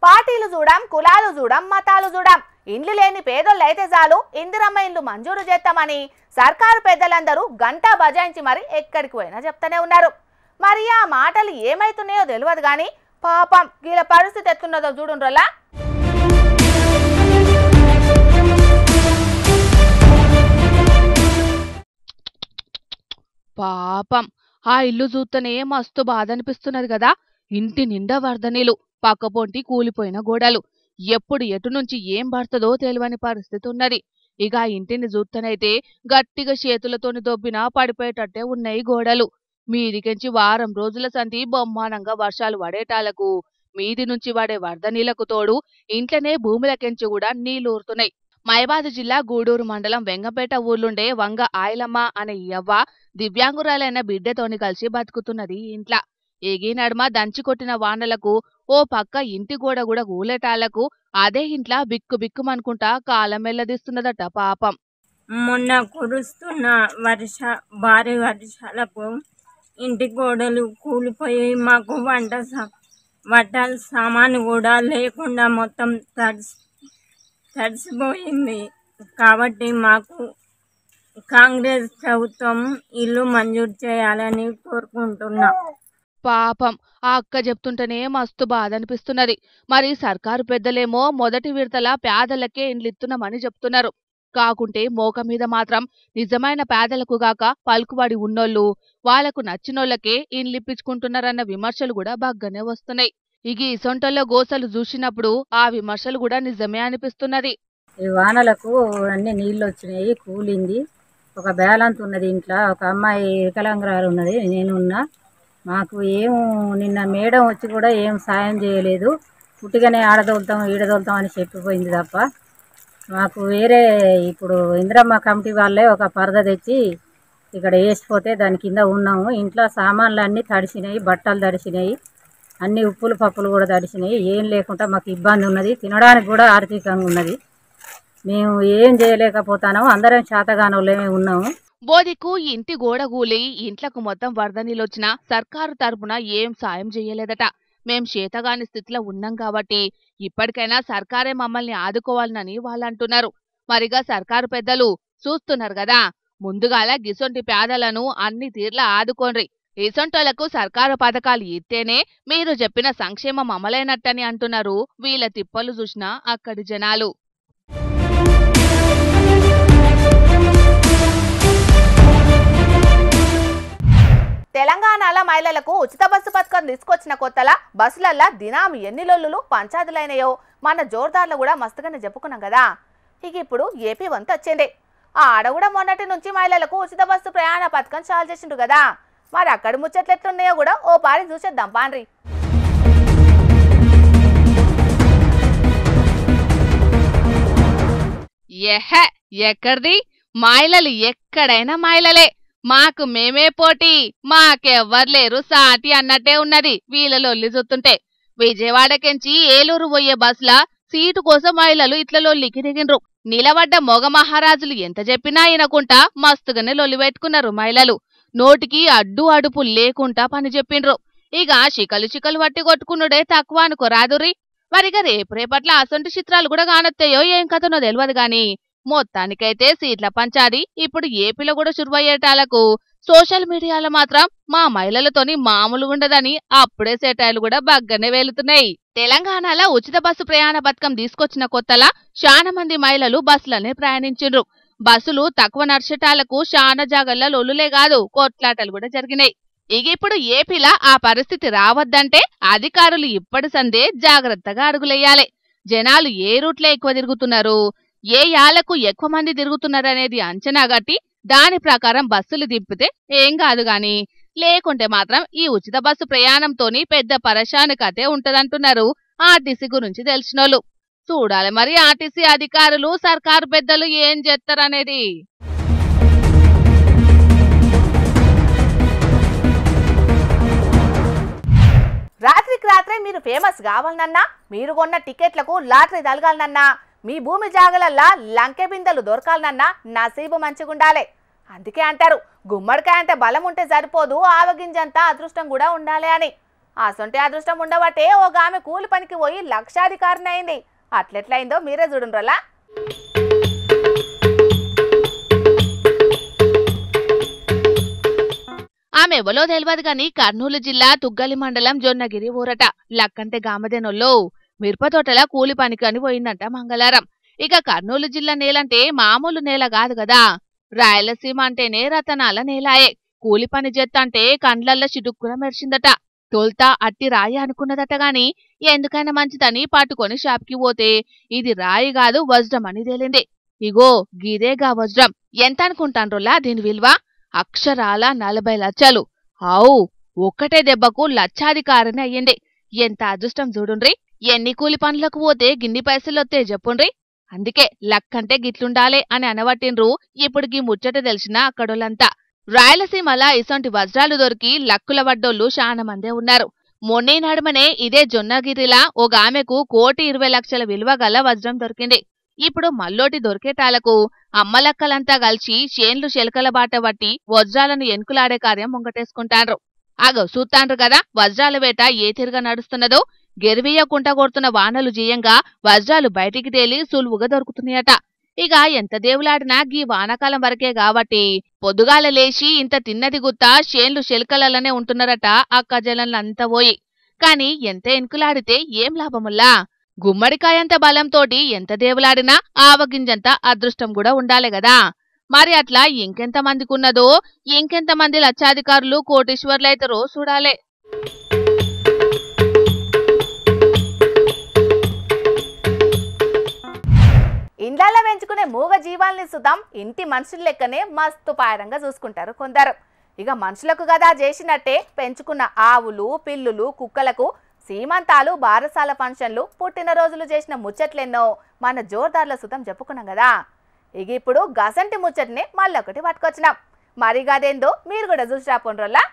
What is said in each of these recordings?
పార్టీలు చూడం, కులాలు చూడం, మతాలు చూడం, ఇండ్లు లేని పేదోళ్ళు అయితే చాలు ఇందిరమ్మ ఇండ్లు మంజూరు చేస్తామని సర్కారు పెద్దలందరూ గంటా బజాయించి మరి ఎక్కడికి పోయినా చెప్తానే ఉన్నారు. మరి ఆ మాటలు ఏమైతున్నాయో తెలియదు కానీ పాపం వీళ్ళ పరిస్థితి ఎత్తున్నదో చూడుండ్రలా. పాపం ఆ ఇల్లు చూస్తేనే మస్తు బాధ అనిపిస్తున్నది కదా. ఇంటి నిండా వరద నీళ్లు, పక్కపొంటి కూలిపోయిన గోడలు, ఎప్పుడు ఎటు నుంచి ఏం పడుతుందో తెలియని పరిస్థితి ఉన్నది. ఇక ఆ ఇంటిని చూస్తేనైతే గట్టిగా చేతులతోని దొబ్బినా పడిపోయేటట్టే ఉన్నాయి గోడలు. మీదికెంచి వారం రోజుల సంధి బొమ్మానంగా వర్షాలు పడేటాలకు మీది నుంచి పడే వరద నీళ్లకు తోడు ఇంట్లోనే భూములకెంచి కూడా నీళ్లూరుతున్నాయి. మైబాద్ జిల్లా గూడూరు మండలం వెంగపేట ఊర్లుండే వంగ ఆయలమ్మ అనే యవ్వ దివ్యాంగురాలైన బిడ్డతోని కలిసి బతుకుతున్నది ఇంట్ల. ఏగీ నడుమ దంచి కొట్టిన వానలకు ఓ పక్క ఇంటి గోడ కూడా కూలేటాళ్లకు అదే ఇంట్ల బిక్కు బిక్కుమనుకుంటా కాలం వెల్లదీస్తున్నదట పాపం. మొన్న కురుస్తున్న భారీ వర్షాలకు ఇంటి గోడలు కూలిపోయి మాకు వంట సామాను కూడా లేకుండా మొత్తం తడిసిపోయింది. కాబట్టి మాకు కాంగ్రెస్ ప్రభుత్వం ఇల్లు మంజూరు చేయాలని కోరుకుంటున్నాం. పాపం ఆ అక్క చెప్తుంటేనే మస్తు బాధ అనిపిస్తున్నది. మరి సర్కారు పెద్దలేమో మొదటి విడతల పేదలకే ఇండ్లిస్తున్నామని చెప్తున్నారు. కాకుంటే మోక మీద మాత్రం నిజమైన పేదలకు గాక పలుకుబడి ఉన్నోళ్ళు, వాళ్లకు నచ్చినోళ్లకే ఇండ్లిప్పించుకుంటున్నారన్న విమర్శలు కూడా బాగానే వస్తున్నాయి. ఇక ఇసొంటోళ్ళ గోసలు చూసినప్పుడు ఆ విమర్శలు కూడా నిజమే అనిపిస్తున్నది. ఈ వానలకు అన్ని నీళ్ళు వచ్చినాయి, కూలింది. ఒక బ్యాలెన్స్ ఉన్నది ఇంట్లో. ఒక అమ్మాయి వికలాంగురాలు ఉన్నది, నేనున్నా. మాకు నిన్న మేడం వచ్చి కూడా ఏం సాయం చేయలేదు. పుట్టిగానే ఆడదోలుతాం ఈడదోలుతాం అని చెప్పిపోయింది తప్ప మాకు వేరే ఇప్పుడు ఇందిరమ్మ కమిటీ వాళ్ళే ఒక పరద తెచ్చి ఇక్కడ వేసిపోతే దాని కింద ఉన్నాము. ఇంట్లో సామాన్లు అన్నీ తడిసినాయి, బట్టలు తడిసినాయి, అన్ని ఉప్పులు పప్పులు కూడా తడిసినాయి. ఏం లేకుండా మాకు ఇబ్బంది ఉన్నది, తినడానికి కూడా ఆర్థికంగా ఉన్నది. మేము ఏం చేయలేకపోతాము, అందరం శాతగానోళ్ళమే ఉన్నాము. బోదికు ఇంటి గోడ కూలి ఇంట్లకు మొత్తం వరద నీళ్ళొచ్చినా సర్కారు తరపున ఏం సాయం చెయ్యలేదట. మేం చేతగాని స్థితిలో ఉన్నాం కాబట్టి ఇప్పటికైనా సర్కారే మమ్మల్ని ఆదుకోవాలని వాళ్ళంటున్నారు. మరిగా సర్కారు పెద్దలు చూస్తున్నారు కదా, ముందుగాల గిసొంటి పేదలను అన్ని తీర్లా ఆదుకోండ్రి. ఇసొంటోళ్లకు సర్కారు పథకాలు ఇస్తేనే మీరు చెప్పిన సంక్షేమం అమలైనట్టని అంటున్నారు వీళ్ళ తిప్పలు చూసినా అక్కడి జనాలు. తెలంగాణలో మహిళలకు ఉచిత బస్సు పథకం తీసుకొచ్చిన కొత్తలా బస్సులల్లా దినాం ఎన్ని లొల్లులు పంచాదులైనయో మన జోర్దార్లో కూడా మస్తుగానే చెప్పుకున్నాం కదా. ఇక ఇప్పుడు ఏపీ వంతు వచ్చింది. ఆడ కూడా మొన్నటి నుంచి మహిళలకు ఉచిత బస్సు ప్రయాణ పథకం చాలు చేసిండు కదా. మరి అక్కడి ముచ్చట్లు ఎట్లున్నాయో కూడా ఓ పారి చూసేద్దాం పాండ్రి. ఎక్కడిది మహిళలు, ఎక్కడైనా మహిళలే. మాకు మేమే పోటీ, మాకెవ్వర్లేరు సాటి అన్నట్టే ఉన్నది వీళ్ళ లొల్లి చూస్తుంటే. విజయవాడకెంచి ఏలూరు పోయే బస్సుల సీటు కోసం మహిళలు ఇట్ల లొల్లికి దిగిండ్రు. నిలబడ్డ మొగ మహారాజులు ఎంత చెప్పినా వినకుంటా మస్తుగానే లొల్లి పెట్టుకున్నారు మహిళలు. నోటికి అడ్డు అడుపు లేకుండా పని చెప్పిండ్రు. ఇక చికలు వట్టి కొట్టుకున్నుడే తక్కువ అనుకోరాదురి. మరిగా రేపట్ల అసొంటి చిత్రాలు కూడా కానొత్తాయో ఏం కథనో తెలియదు గాని మొత్తానికైతే సీట్ల పంచాది ఇప్పుడు ఏపీలో కూడా చురువయ్యేటాలకు సోషల్ మీడియాలో మాత్రం మా మహిళలతోని మామూలుగుండదని అప్పుడే సెటైర్లు కూడా బాగానే వేలుతున్నాయి. తెలంగాణలో ఉచిత బస్సు ప్రయాణ పథకం తీసుకొచ్చిన కొత్తలా చాలా మంది మహిళలు బస్సులనే ప్రయాణించిండ్రు. బస్సులు తక్కువ నడిచేటాలకు చాలా జాగల్లో లొల్లులే కాదు కొట్లాటలు కూడా జరిగినాయి. ఇక ఇప్పుడు ఏపీలా ఆ పరిస్థితి రావద్దంటే అధికారులు ఇప్పటి సందే జాగ్రత్తగా అడుగులేయాలి. జనాలు ఏ రూట్లో ఎక్కువ తిరుగుతున్నారు, ఏ యాళ్లకు ఎక్కువ మంది తిరుగుతున్నారనేది అంచనా గట్టి దాని ప్రకారం బస్సులు దింపితే ఏం కాదు గాని, లేకుంటే మాత్రం ఈ ఉచిత బస్సు ప్రయాణంతోని పెద్ద పరేషాని కథే ఉంటదంటున్నారు ఆర్టీసీ గురించి తెలిసినోళ్ళు. చూడాలి మరి ఆర్టీసీ అధికారులు సర్కారు పెద్దలు ఏం చేస్తారనేది. రాత్రికి రాత్రే మీరు ఫేమస్ కావాలనన్నా, మీరు కొన్న టికెట్లకు లాటరీ తలగాలనన్నా, మీ భూమి జాగలల్లా లంకె బిందెలు దొరకాలనన్నా నసీబు మంచిగుండాలి. అందుకే అంటారు గుమ్మడికాయ అంటే బలం ఉంటే సరిపోదు, ఆవగింజంతా అదృష్టం కూడా ఉండాలి అని. అసొంటి అదృష్టం ఉండబట్టే ఒక ఆమె కూలి పనికి పోయి లక్షాధికారిని అయింది. అట్లెట్లయిందో మీరే చూడండిలా. ఆమె ఎవలో తెలియదు గాని కర్నూలు జిల్లా తుగ్గలి మండలం జొన్నగిరి ఊరట. లక్కంటే గామదేనోళ్ళు మిరపతోటల కూలి పనికి అని పోయిందంట మంగళవారం. ఇక కర్నూలు జిల్లా నేలంటే మామూలు నేల కాదు కదా, రాయలసీమ అంటేనే రతనాల నేలాయే. కూలి పని చేత్తంటే కండ్లల్ల చిటుక్కున మెరిచిందట. తోల్తా అట్టి రాయి అనుకున్నదట గాని ఎందుకైనా మంచిదని పట్టుకొని షాప్కి పోతే ఇది రాయి కాదు వజ్రం అని తేలింది. ఇగో గిదేగా వజ్రం. ఎంత అనుకుంటాన్రోలా దీని విలువ? అక్షరాల 40 లక్షలు. ఆవు ఒక్కటే దెబ్బకు లక్షాధికారిని అయ్యింది. ఎంత అదృష్టం చూడుండ్రి. ఎన్ని కూలి పనులకు పోతే గిన్ని పైసలొత్తే చెప్పుండ్రి. అందుకే లక్కంటే గిట్లుండాలే అని అనబట్టిండ్రు ఇప్పుడు గీ ముచ్చట తెలిసిన అక్కడోళ్ళంతా. రాయలసీమల ఇసొంటి వజ్రాలు దొరికి లక్కుల వడ్డోళ్లు చాలా మందే ఉన్నారు. మొన్నే నడుమనే ఇదే జొన్నగిరిలా ఒక ఆమెకు 1,20,00,000 విలువ గల వజ్రం దొరికింది. ఇప్పుడు మల్లోటి దొరికేటాలకు అమ్మలక్కలంతా కలిసి చేన్లు శెలకల బాట బట్టి వజ్రాలను ఎన్కులాడే కార్యం ముంగటేసుకుంటాండ్రు. ఆగో చూస్తాండ్రు కదా వజ్రాల వేట ఏ తిరుగా నడుస్తున్నదో. గెరివీయకుంట కొడుతున్న వానలు జీయంగా వజ్రాలు బయటికి తేలి సులువుగా దొరుకుతున్నాయట. ఇక ఎంత దేవులాడినా గీ వానాకాలం వరకే కాబట్టి పొద్దుగాల లేచి ఇంత తిన్నది గుత్తా చేన్లు శెలకలనే ఉంటున్నారట అక్కజలంతా పోయి. కాని ఎంత ఎన్కులాడితే ఏం లాభముల్లా? గుమ్మడికాయంత బలంతోటి ఎంత దేవులాడినా ఆవగింజంత అదృష్టం కూడా ఉండాలి గదా. మరి అట్లా ఇంకెంత మందికున్నదో, ఇంకెంతమంది లక్షాధికారులు కోటీశ్వర్లైతారో చూడాలే. ఇండ్లల్లో పెంచుకునే మూగ జీవాల్ని సుతం ఇంటి మనుషుల లెక్కనే మస్తు పాయరంగా చూసుకుంటారు కొందరు. ఇక మనుషులకు కదా చేసినట్టే పెంచుకున్న ఆవులు, పిల్లులు, కుక్కలకు సీమంతాలు, బారసాల ఫంక్షన్లు, పుట్టినరోజులు చేసిన ముచ్చట్లెన్నో మన జోర్దార్ల సుతం చెప్పుకున్నాం కదా. ఇక ఇప్పుడు గసంటి ముచ్చట్ని మళ్ళొకటి పట్టుకొచ్చినాం. మరి గదేందో మీరు కూడా చూసి రాపోండ్రోల్లా.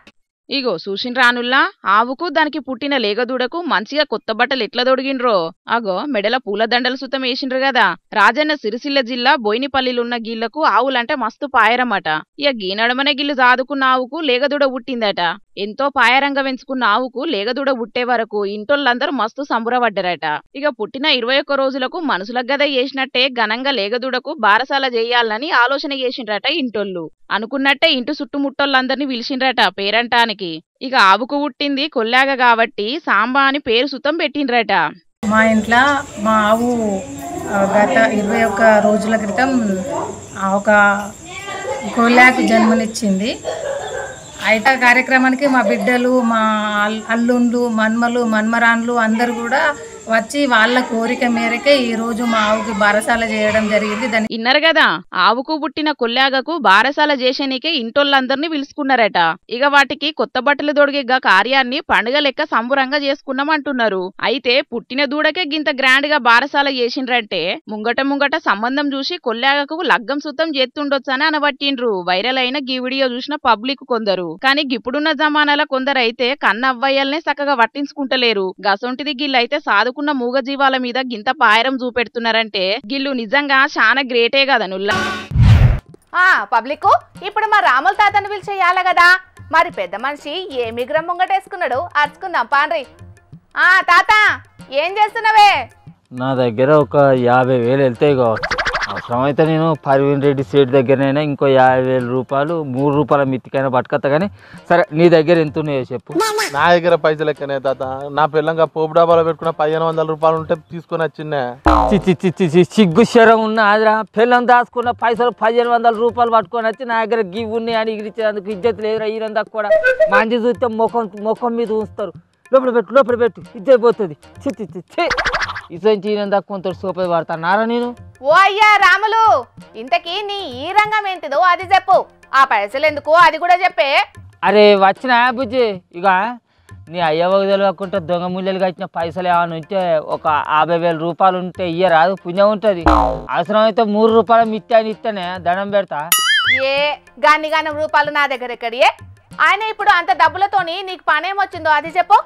ఇగో చూసిండ్రానుల్లా, ఆవుకు దానికి పుట్టిన లేగదూడకు మంచిగా కొత్త బట్టలు ఎట్లా దొడిగిండ్రో. అగో మెడల పూలదండలు సుతం వేసిండ్రు గదా. రాజన్న సిరిసిల్ల జిల్లా బోయినపల్లిలున్న గిళ్లకు ఆవులంటే మస్తు పాయరమట. ఇక గీనడమనే గిల్లు సాదుకున్న ఆవుకు లేగదూడ పుట్టిందట. ఎంతో పాయరంగా పెంచుకున్న ఆవుకు లేగదూడ పుట్టే వరకు ఇంటోళ్ళందరూ మస్తు సంబురపడ్డారట. ఇక పుట్టిన 21 రోజులకు మనుషులకు గద చేసినట్టే ఘనంగా లేగదూడకు బారసాల చేయాలని ఆలోచన చేసిండ్రట ఇంటోళ్ళు. అనుకున్నట్టే ఇంటి చుట్టుముట్టోళ్ళందరినీ పిలిచిండ్రట పేరంటానికి. ఇక ఆవుకు పుట్టింది కొల్లాగ కాబట్టి సాంబా అని పేరు సుతం పెట్టిండ్రట. మా ఇంట్లో మా ఆవు గత 21 రోజుల క్రితం ఒక కొల్లాకు జన్మనిచ్చింది. అయితే కార్యక్రమానికి మా బిడ్డలు, మా అల్లుండ్లు, మన్మలు, మన్మరాన్లు అందరు కూడా వచ్చి వాళ్ళ కోరిక మేరకే ఈ రోజు మా ఆవుకి బారసాల చేయడం జరిగింది. దాన్ని ఇన్నరు గదా, ఆవుకు పుట్టిన కొల్లాగకు బారసాల చేసేనికే ఇంటోళ్ళందరినీ పిలుచుకున్నారట. ఇక వాటికి కొత్త బట్టలు దొడిగే కార్యాన్ని పండుగ లెక్క సంబురంగా చేసుకున్నామంటున్నారు. అయితే పుట్టిన దూడకే గింత గ్రాండ్ గా బారసాల చేసిండ్రంటే ముంగట సంబంధం చూసి కొల్లాగకు లగ్గం సుతం చేస్తుండొచ్చని అనబట్టిండ్రు వైరల్ అయిన గీ వీడియో చూసిన పబ్లిక్ కొందరు. కానీ గిప్పుడున్న జమానాల కొందరైతే కన్నవ్వయ్యల్నే చక్కగా పట్టించుకుంటలేరు. గసొంటిది గిల్లైతే సాదుకున్న మూగజీవాల మీద గింత పాయరం చూపెడుతున్నారంటే గిల్లు నిజంగా చాలా గ్రేటే కదా నుల్లా. పబ్లిక్ ఇప్పుడు మా రాముల తాతను పిలిచేయాల కదా. మరి పెద్ద మనిషి ఏ మిగ్రం ముంగటేసుకున్నాడు అరుచుకుందాం పాండ్రి. తాత ఏం చేస్తున్నావే? నా దగ్గర ఒక 50,000 వెళ్తాయి కావచ్చు. అవసరమైతే నేను పర్వీన్ రెడ్డి సేట్ దగ్గరనైనా ఇంకో 50,000 రూపాయలు 3 రూపాయల మిత్తికైనా పట్టుకొస్తా. కానీ సరే నీ దగ్గర ఎంత ఉన్నాయో చెప్పు. నా దగ్గర పైసలు ఎక్కనే తాత. నా పిల్లంగా పోపు డాబాలో పెట్టుకున్న 1500 రూపాయలు ఉంటే తీసుకొని వచ్చిందే. సిగ్గు శరం ఉన్న ఆదిరా పిల్లం దాచుకున్న పైసలు 1500 రూపాయలు పట్టుకొని వచ్చి నా దగ్గర గివ్ ఉన్నాయి అని ఎగిరిచ్చేందుకు ఇజ్జత్ లేదురా. ఈరంతా కూడా మంచి చూస్తే ముఖం మీద ఉంచుతారు. లోపల పెట్టు ఇద్దరిపోతుంది. ఇసంతా కొంత సోపది పడతానారా నేను. ఓ అయ్యా రాములు, ఇంతకీ నీ ఈ రంగం ఏంటిదో అది చెప్పు. ఆ పైసలు ఎందుకు అది కూడా చెప్పే. అరే వచ్చిన బుజ్జి, ఇక నీ అయ్యవకు తెలియకుండా దొంగ ముళ్ళలు కట్టిన పైసలు ఏమైనా ఉంటే ఒక 50,000 రూపాయలు ఉంటే ఇయ్యరాదు, పుణ్యం ఉంటుంది. అవసరమైతే 3 రూపాయల మిత్తి అని ఇస్తేనే దండం పెడతా. ఏ గానం రూపాయలు నా దగ్గర ఎక్కడియే? ఆయన ఇప్పుడు అంత డబ్బులతోని నీకు పనేమొచ్చిందో అది చెప్పు.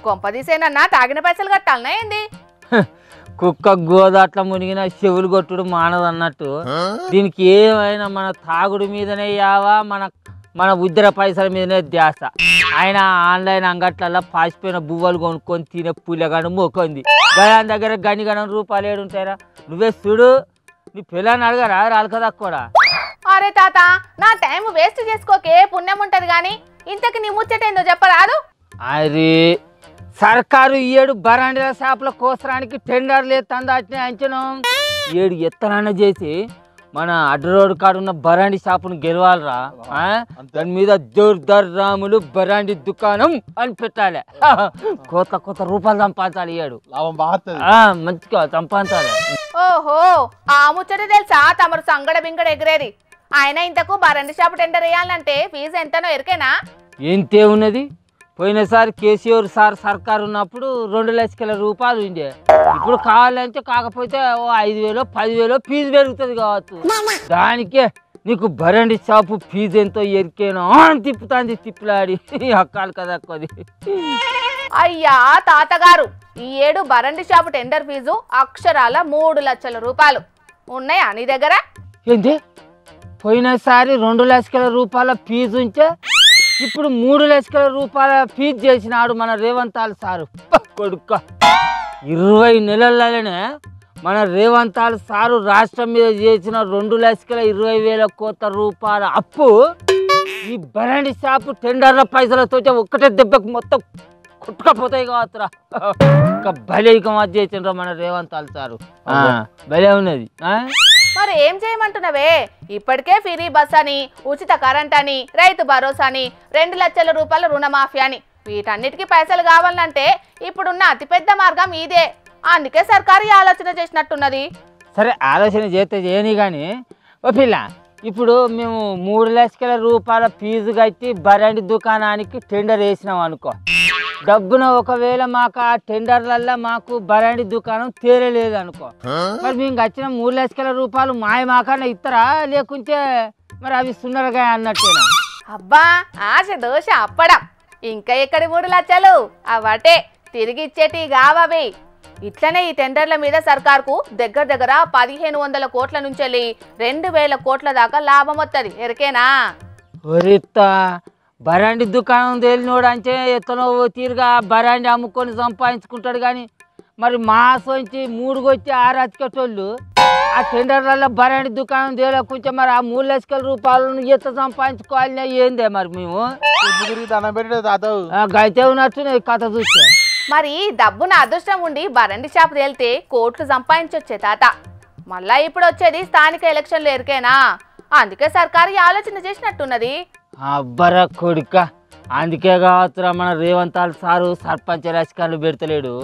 కొంపదీసేనన్నా తాగిన పైసలు కట్టాలనా ఏంది? కుక్క గోదాట్ల మునిగిన చెవులు కొట్టుడు మానదన్నట్టు దీనికి ఏమైనా మన తాగుడు మీదనే యావా, మన మన ఉద్దర పైసల మీదనే ధ్యాస. ఆయన ఆన్లైన్ అంగట్లలో పాసిపోయిన బువ్వలు కొనుక్కొని తినే పుల్లగాను మొక్కంది. గయాన్ దగ్గర గణం రూపాయలు ఏడుంటారా? నువ్వే చూడు, నీ పిల్లని అడగరా రాలకదా కూడా. అరే తాత, నా టైం వేస్ట్ చేసుకోకే, పుణ్యం ఉంటది గాని. ఇంతకి నీ ముచ్చటేందో చెప్పరాదు? అరే సర్కారు ఈ ఏడు బరాండీల షాపుల కోసరానికి టెండర్లు ఎత్తంది. అట్నే అంచనం ఏడు ఎత్తనన్న చేసి మన అడ్డు రోడ్డు కాడున్న బరాండి షాపును గెలవాలరా. దాని మీద జోర్దార్ రాములు బరాండి దుకాణం అని పెట్టాలి. కొత్త రూపాయలు సంపాదించాలి. ఏడు లాభం బాగుంది, మంచిగా సంపాదించాలి. ఓహో, ఆ ముచ్చట తెలుసా తమరు సంగడ బింగడ ఎగిరేది? ఆయన ఇంతకు బరండి షాపు టెండర్ వేయాలంటే ఫీజు ఎంతనో ఎరికేనా? ఎంతే ఉన్నది. పోయినసారి కేసీఆర్ సార్ సర్కారు ఉన్నప్పుడు 2 లక్షల రూపాయలు ఉండే. ఇప్పుడు కావాలంటే కాకపోతే 5,000 10,000 ఫీజు పెరుగుతుంది కావచ్చు. దానికే నీకు బరండి షాపు ఫీజు ఎంతో ఎరికేనో అని తిప్పుతాంది తిప్పులాడి అక్కాలి కదా కొద్ది. అయ్యా తాతగారు, ఈ ఏడు బరండి షాపు టెండర్ ఫీజు అక్షరాల 3 లక్షల రూపాయలు. ఉన్నాయా నీ దగ్గర? ఏంటి పోయినసారి 2 లక్షల రూపాయల ఫీజు ఉంటే ఇప్పుడు 3 లక్షల రూపాయల ఫీజు చేసినాడు మన రేవంతాల్ సారు. కొడుక్క 20 నెలలనే మన రేవంతాల్ సారు రాష్ట్రం మీద చేసిన 2,20,000 కోట్ల రూపాయల అప్పు ఈ బరండి షాపు టెండర్ల పైసలతో ఒక్కటే దెబ్బకు మొత్తం కుట్టుకపోతాయి కావచ్చురా. భలే ఇక మధ్య చేసిండ్రా మన రేవంతాల్ సారు. భలే ఉన్నది. మరి ఏం చేయమంటున్నావే? ఇప్పటికే ఫ్రీ బస్ అని, ఉచిత కరెంట్ అని, రైతు భరోసా అని, 2 లక్షల రూపాయల రుణమాఫీ అని, వీటన్నిటికీ పైసలు కావాలంటే ఇప్పుడున్న అతిపెద్ద మార్గం ఇదే. అందుకే సర్కారు ఈ ఆలోచన చేసినట్టున్నది. సరే ఆలోచన చేస్తే చేయని కానీ ఓ పిల్ల, ఇప్పుడు మేము 3 లక్షల రూపాయల ఫీజు కట్టి బరండి దుకాణానికి టెండర్ వేసినాం అనుకో. డబ్బున ఒకవేళ మాకు ఆ టెండర్లల్లో మాకు బరండి దుకాణం తేరలేదు అనుకో, మరి మేము వచ్చిన 3 లక్షల రూపాయలు మాకన్నా ఇస్తారా, లేకుంటే మరి అవి సున్నరగా అన్నట్టేనా? అబ్బా, ఆశ దోష అప్పడం. ఇంకా ఎక్కడి 3 లక్షలు? అవటే తిరిగి ఇచ్చేటి కావవి. ఇట్లనే ఈ టెండర్ల మీద సర్కార్కు దగ్గర 1,500 కోట్ల నుంచి 2,000 కోట్ల దాకా లాభం వస్తుంది. ఎరికేనా? ఒరిత్తా, బరాండి దుకాణం తేలినోడు అంటే ఎత్తనో తీరుగా బరాండి అమ్ముకొని సంపాదించుకుంటాడు. కానీ మరి మాసంచి 3 వచ్చి 6 అతికెట్టోళ్ళు ఆ టెండర్లలో బరాండి దుకాణం తేలకుంటే మరి ఆ 3 లక్షల రూపాయలను ఎత్త సంపాదించుకోవాలనే ఏందే మరి మేము గైతే ఉన్నట్టు కథ చూస్తే. మరి డబ్బున అదృష్టం ఉండి బరండి షాపు తేలితే కోట్లు సంపాదించొచ్చే తాత. మళ్ళా ఇప్పుడు వచ్చేది స్థానిక ఎలక్షన్లు ఎరికేనా? అందుకే సర్కారు ఈ ఆలోచన చేసినట్టున్నది. అబ్బరా కొడుక, అందుకే కావచ్చురా మన రేవంతాల్ సారు సర్పంచ్ రాజకీయాలు పెడతలేడు.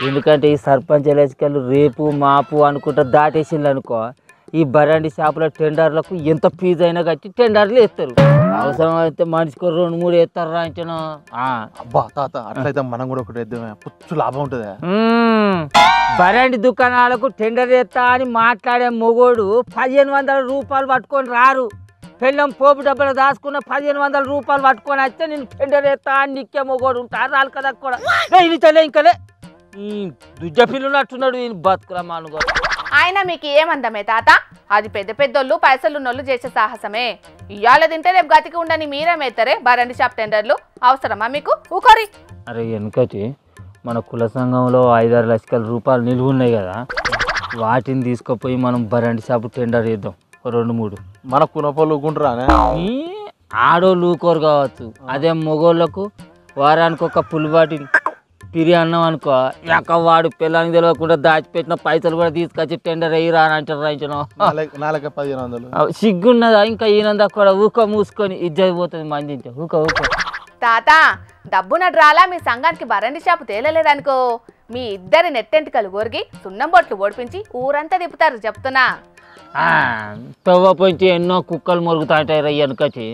ఎందుకంటే ఈ సర్పంచ్ రాజకీయాలు రేపు మాపు అనుకుంటా దాటేసింది అనుకో, ఈ బరండి షాపుల టెండర్లకు ఎంత ఫీజు అయినా కట్టి టెండర్లు వేస్తారు. అవసరం అయితే మనిషికి 2-3 వేస్తారు రాంచను. అబ్బా తాత, అట్లయితే మనం కూడా ఒకటి వేద్దామే, పుచ్చు లాభం ఉంటుంది. బరండి దుకాణాలకు టెండర్ వేస్తా అని మాట్లాడే మొగోడు 1,500 రూపాయలు పట్టుకొని రారు. పెళ్ళం పోపు డబ్బులు దాచుకున్న 1,500 రూపాయలు పట్టుకొని వస్తే నేను టెండర్ వేస్తా అని నిక్కే మొగోడు ఉంటారు. రాళ్ళు కదా కూడా ఇది ఇంకలే దుజ్జ పిల్లున్నట్టున్నాడు ఈయన బతుకుల మానుగో. ఆయన మీకు ఏమందమే తాత? అది పెద్దోళ్ళు పైసలున్నోళ్ళు చేసే సాహసమే. ఇవాళ తింటే రేపు గతికి ఉండని మీరేమేస్తారే బరండి షాప్ టెండర్లు? అవసరమా మీకు? ఊకోరి. అరే వెనకటి మన కుల సంఘంలో 5-6 లక్షల రూపాయలు నిలువ ఉన్నాయి కదా, వాటిని తీసుకుపోయి మనం బరండి షాపు టెండర్ వేద్దాం. 2-3 మన కునపోలు ఊకుంటారా? ఆడోళ్ళు ఊకోరు కావచ్చు. అదే మొగోళ్ళకు వారానికి ఒక పులిబాటి పిరి అన్నాం అనుకో, వాడు పిల్లానికి తెలియకుండా దాచిపెట్టిన పైసలు కూడా తీసుకొచ్చి టెండర్ అయ్యిరా అని అంటారు. రాయించను 1,500 సిగ్గున్నదా ఇంకా ఈయనందా కూడా ఊక మూసుకొని ఇజ్జతి పోతుంది మంది. ఊక తాత, డబ్బున డ్రాలా మీ సంఘానికి బరండి షాపు తేలలేదనుకో, మీ ఇద్దరి నెట్టెంటికలు గొరిగి సున్నం బొట్లు ఓడిపించి ఊరంతా తిప్పుతారు చెప్తున్నా. తవ్వ పొంచి ఎన్నో కుక్కలు మొరుగుతాంటాయి రయ్య వెనకచ్చి.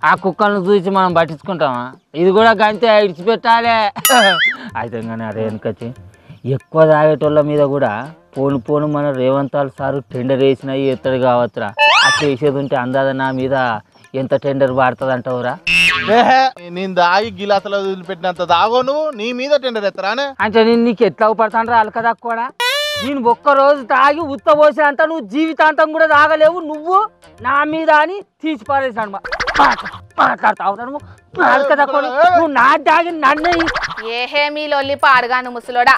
ఆ కుక్కలను చూసి మనం పట్టించుకుంటామా? ఇది కూడా గంతే ఇడిచిపెట్టాలే. అయితే కానీ అరే వెనకచ్చి ఎక్కువ తాగేటోళ్ళ మీద కూడా పోను మన రేవంతాల్ సారు టెండర్ వేసినా ఎత్తడు కావచ్చురా. అట్లా వేసేది ఉంటే అందాద నా మీద ఎంత టెండర్ పడుతుంది అంటావురా? నేను దాగి గిలాసలో వదిలిపెట్టినంత దాగో నువ్వు నీ మీద టెండర్ ఎత్తరానే అంటే నేను నీకు ఎట్లా పడతాను రా అలకదా కూడా. నేను ఒక్కరోజు తాగి ఉత్త పోసినంత నువ్వు జీవితాంతం కూడా తాగలేవు. నువ్వు నా మీద అని తీసి పారేసాను. మాట్లాడతావు నువ్వు నాలుక తక్కువ నువ్వు నా దాగి నన్ను ఏహే మీ లొల్లి పాడుగాను ముసలోడా.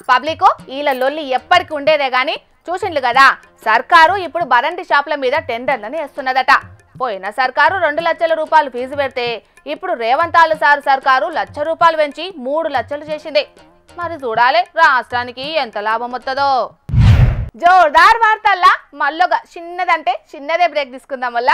పబ్లిక్ వీళ్ళ లొల్లి ఎప్పటికి ఉండేదే గాని చూసిండ్లు కదా, సర్కారు ఇప్పుడు బరండి షాపుల మీద టెండర్లను వేస్తున్నదట. పోయిన సర్కారు 2 లక్షల రూపాయలు ఫీజు పెడితే ఇప్పుడు రేవంతాలు సారు సర్కారు ₹1,00,000 పెంచి 3 లక్షలు చేసింది. మరి చూడాలి రాష్ట్రానికి ఎంత లాభం వస్తుందో. జోర్దార్ వార్తల్లా మళ్ళొక చిన్నదంటే చిన్నదే బ్రేక్ తీసుకుందాం వల్ల.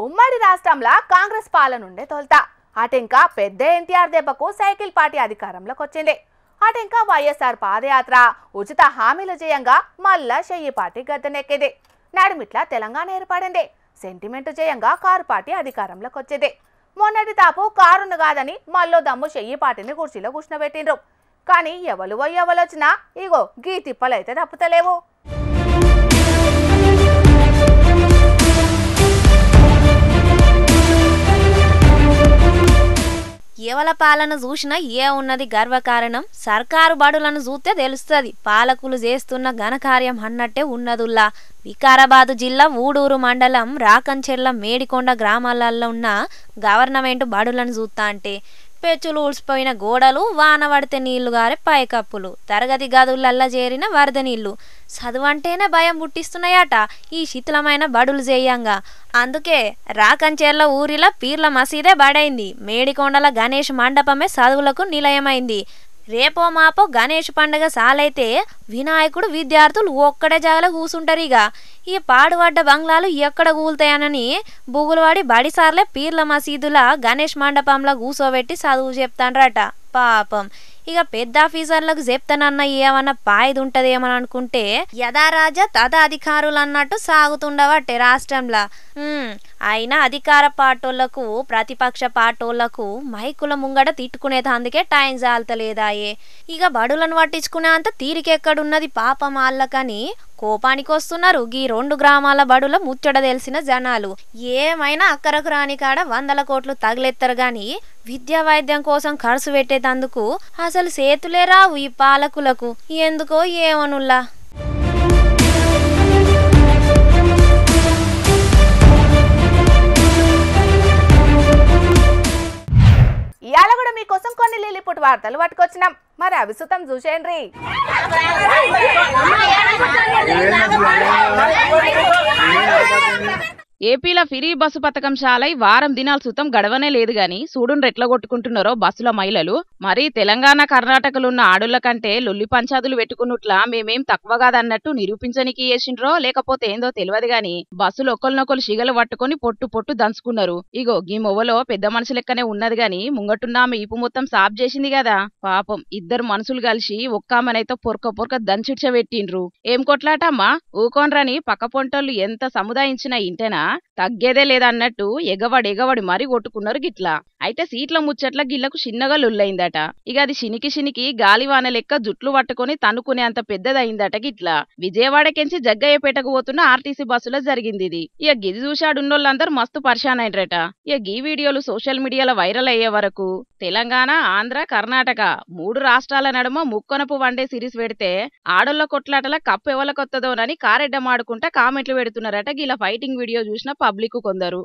ఉమ్మడి రాష్ట్రంలో కాంగ్రెస్ పాలన ఉండే తొలుతా అటెంకా పెద్ద ఎన్టీఆర్ దెబ్బకు సైకిల్ పార్టీ అధికారంలోకి వచ్చింది. అటెంకా వైఎస్ఆర్ పాదయాత్ర ఉచిత హామీల జయంగా మళ్ళా చెయ్యి పార్టీ గద్దెనెక్కింది. నడుమిట్లా తెలంగాణ ఏర్పడింది. సెంటిమెంట్ జయంగా కారు పార్టీ అధికారంలోకి వచ్చింది. మొన్నటి తాపు కారును కాదని మళ్ళీ దమ్ము చెయ్యి పార్టీని కుర్చీలో కూర్చునబెట్టిండ్రు. కానీ ఎవలొచ్చినా ఇగో గీ తిప్పలైతే తప్పుతలేవు. ఎవల పాలన చూసినా ఏ ఉన్నది గర్వకారణం, సర్కారు బడులను చూస్తే తెలుస్తుంది పాలకులు చేస్తున్న ఘనకార్యం అన్నట్టే ఉన్నదుల్లా. వికారాబాదు జిల్లా ఊడూరు మండలం రాకంచెర్ల మేడికొండ గ్రామాలలో ఉన్న గవర్నమెంట్ బడులను చూస్తా అంటే పెచ్చులు ఊడ్చిపోయిన గోడలు, వాన పడితే నీళ్లు గారే పైకప్పులు, తరగతి గదులల్లా చేరిన వరద నీళ్లు, చదువంటేనే భయం పుట్టిస్తున్నాయట ఈ శిథిలమైన బడులు చేయంగా. అందుకే రాకంచెర్ల ఊరిలో పీర్ల మసీదే బడైంది. మేడికొండల గణేష్ మండపమే చదువులకు నిలయమైంది. రేపో మాపో గణేష్ పండుగ సాలైతే వినాయకుడు విద్యార్థులు ఒక్కడే జాగలో కూసుంటారు. ఇక ఈ పాడుపడ్డ బంగ్లాలు ఎక్కడ కూలుతాయనని బుగులువాడి బడిసార్లే పీర్ల మసీదుల గణేష్ మండపంలో కూసోబెట్టి చదువు చెప్తాండ్రట. పాపం ఇక పెద్ద ఆఫీసర్లకు చెప్తానన్న ఏమన్నా పాయిది ఉంటదేమని అనుకుంటే యథారాజా తదా అధికారులు అన్నట్టు సాగుతుండవట్టే రాష్ట్రంలో. అయినా అధికార పార్టోళ్లకు ప్రతిపక్ష పార్టోళ్లకు మైకుల ముంగట తిట్టుకునేది అందుకే టైం చాలతలేదాయే. ఇక బడులను పట్టించుకునే అంత తీరికెక్కడున్నది పాపం వాళ్ళకని కోపానికి వస్తున్నారు ఈ 2 గ్రామాల బడుల ముచ్చట తెలిసిన జనాలు. ఏమైనా అక్కరకు రాని కాడ 100 కోట్లు తగిలెత్తరు గాని విద్యా వైద్యం కోసం ఖర్చు పెట్టేటందుకు అసలు చేతులే రావు ఈ పాలకులకు. ఎందుకో ఏమనుల్లా. ఇవాళ కూడా మీకోసం కొన్ని లిల్లిపుట్ వార్తలు పట్టుకొచ్చినాం. మరి అవి సుతం చూసేయండి. ఏపీలో ఫ్రీ బస్సు పథకం చాలై వారం దినాల సుతం గడవనే లేదు గాని చూడుండ్రు ఎట్లా కొట్టుకుంటున్నారో బస్సుల మహిళలు. మరి తెలంగాణ కర్ణాటకలో ఉన్న ఆడుళ్ల కంటే లొల్లి పంచాదులు పెట్టుకున్నట్లా మేమేం తక్కువ కాదన్నట్టు నిరూపించనికి చేసిండ్రో లేకపోతే ఏందో తెలియదు గాని బస్సులు ఒకరినొకరు శిగలు పట్టుకుని పొట్టు దంచుకున్నారు. ఇగో గీ మొవ్వలో పెద్ద మనుషులు లెక్కనే ఉన్నది గాని ముంగటున్న ఆమె ఈపు మొత్తం సాఫ్ చేసింది కదా. పాపం ఇద్దరు మనుషులు కలిసి ఒక్కామనైతే పొరక దంచిడ్చబెట్టిండ్రు. ఏం కొట్లాటమ్మా ఊకోన్రని పక్క పొంటోళ్ళు ఎంత సముదాయించినా ఇంటేనా తగ్గేదే లేదన్నట్టు ఎగవడి మరీ కొట్టుకున్నారు గిట్లా. అయితే సీట్ల ముచ్చట్ల గిళ్లకు చిన్నగా లొల్లైందట. ఇక అది శినికి గాలివాన లెక్క జుట్లు పట్టుకుని తనుకునే అంత పెద్దదయిందట గిట్లా. విజయవాడకెంచి జగ్గయ్యపేటకు పోతున్న ఆర్టీసీ బస్సులో జరిగింది ఇది. ఇక గిది చూశాడున్నోళ్ళందరూ మస్తు పరిశాన్ అయినరట. ఇక గీ వీడియోలు సోషల్ మీడియాలో వైరల్ అయ్యే వరకు తెలంగాణ, ఆంధ్ర, కర్ణాటక 3 రాష్ట్రాల నడుమ ముక్కొనపు వన్డే సిరీస్ పెడితే ఆడోళ్ల కొట్లాటల కప్పు ఎవలకొత్తదోనని కారెడ్డమాడుకుంటా కామెంట్లు పెడుతున్నారట గిలా ఫైటింగ్ వీడియో చూసిన పబ్లిక్ కొందరు.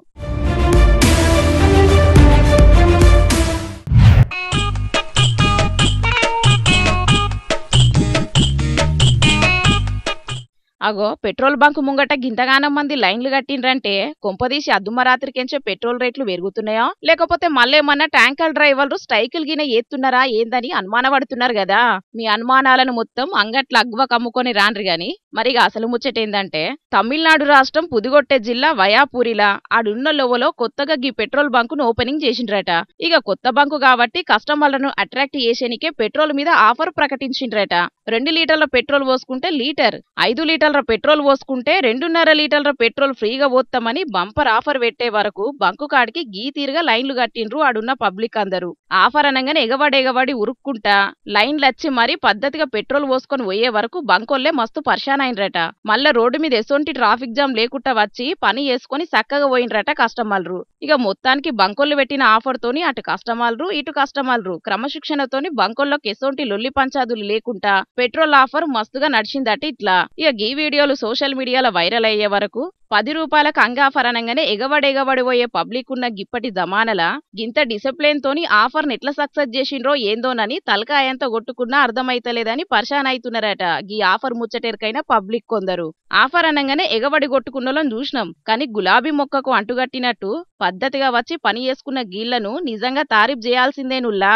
అగో పెట్రోల్ బంక్ ముంగట గింతగానం మంది లైన్లు కట్టిండ్రంటే కొంపదీసి అద్దుమరాత్రికెంచే పెట్రోల్ రేట్లు పెరుగుతున్నాయో లేకపోతే మళ్ళేమన్నా ట్యాంకర్ డ్రైవర్లు స్ట్రైకులు గిన ఏత్తున్నారా ఏందని అనుమానపడుతున్నారు కదా. మీ అనుమానాలను మొత్తం అంగట్ల అగ్వ కమ్ముకొని రాండ్రి గాని మరిగా అసలు ముచ్చటేందంటే తమిళనాడు రాష్ట్రం పుదుగొట్టే జిల్లా వయాపూరిలా ఆడున్న లోవలో కొత్తగా గీ పెట్రోల్ బంకును ఓపెనింగ్ చేసిండ్రట. ఇక కొత్త బంకు కాబట్టి కస్టమర్లను అట్రాక్ట్ చేసేనికే పెట్రోల్ మీద ఆఫర్ ప్రకటించిండ్రట. 2 లీటర్ల పెట్రోల్ పోసుకుంటే లీటర్, 5 లీటర్ల పెట్రోల్ పోసుకుంటే 2.5 లీటర్ల పెట్రోల్ ఫ్రీగా పోస్తామని బంపర్ ఆఫర్ పెట్టే వరకు బంకు కాడికి గీ తీరుగా లైన్లు కట్టిండ్రు ఆడున్న పబ్లిక్ అందరూ. ఆఫర్ అనగానే ఎగబడి ఉరుక్కుంటా లైన్లు వచ్చి మరీ పద్ధతిగా పెట్రోల్ పోసుకొని పోయే వరకు బంకోళ్లే మస్తు పర్షాన్ అయినరట. మళ్ళా రోడ్డు మీద ఎసొంటి ట్రాఫిక్ జామ్ లేకుండా వచ్చి పని చేసుకుని చక్కగా పోయినరట కస్టమర్లు. ఇక మొత్తానికి బంకోళ్ళు పెట్టిన ఆఫర్ తోని అటు కస్టమర్లు ఇటు కస్టమర్లు క్రమశిక్షణతోని బంకోళ్ళకి ఎసొంటి లొల్లి పంచాదులు లేకుండా పెట్రోల్ ఆఫర్ మస్తుగా నడిచిందట ఇట్లా. ఇక ఈ వీడియోలు సోషల్ మీడియాలో వైరల్ అయ్యే వరకు 10 రూపాయలకు అంగాఫర్ అనగానే ఎగబడి పోయే పబ్లిక్ ఉన్న గిప్పటి జమానల గింత డిసిప్లిన్ తోని ఆఫర్ ని ఎట్లా సక్సెస్ చేసిండ్రో ఏందోనని తలకాయంతో కొట్టుకున్నా అర్థమైతలేదని పర్షాన్ అవుతున్నారట గీ ఆఫర్ ముచ్చటెరకైన పబ్లిక్ కొందరు. ఆఫర్ అనగానే ఎగబడి కొట్టుకున్నోళ్ళని చూసినాం, కానీ గులాబీ మొక్కకు అంటుగట్టినట్టు పద్ధతిగా వచ్చి పని చేసుకున్న గీళ్లను నిజంగా తారీఫ్ చేయాల్సిందేనుల్లా.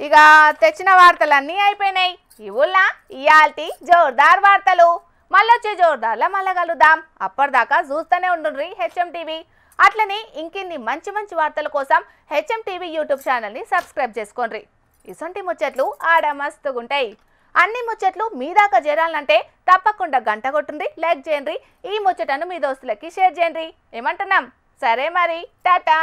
ఇక తెచ్చిన వార్తలన్నీ అయిపోయినాయి. ఇవుల్లా ఇయాల్టి జోర్దార్ వార్తలు. మళ్ళొచ్చే జోర్దార్లో మళ్ళా కలుద్దాం. అప్పటిదాకా చూస్తూనే ఉండుండ్రి హెచ్ఎం టీవీ. అట్లనే ఇంకిన్ని మంచి మంచి వార్తల కోసం హెచ్ఎం టీవీ యూట్యూబ్ ఛానల్ని సబ్స్క్రైబ్ చేసుకోండి. ఇసొంటి ముచ్చట్లు ఆడ మస్తుగుంటాయి. అన్ని ముచ్చట్లు మీ దాకా చేరాలంటే తప్పకుండా గంట కొట్టుండ్రి, లైక్ చేయండి, ఈ ముచ్చటను మీ దోస్తులకి షేర్ చేయండి. ఏమంటున్నాం? సరే మరి, టాటా.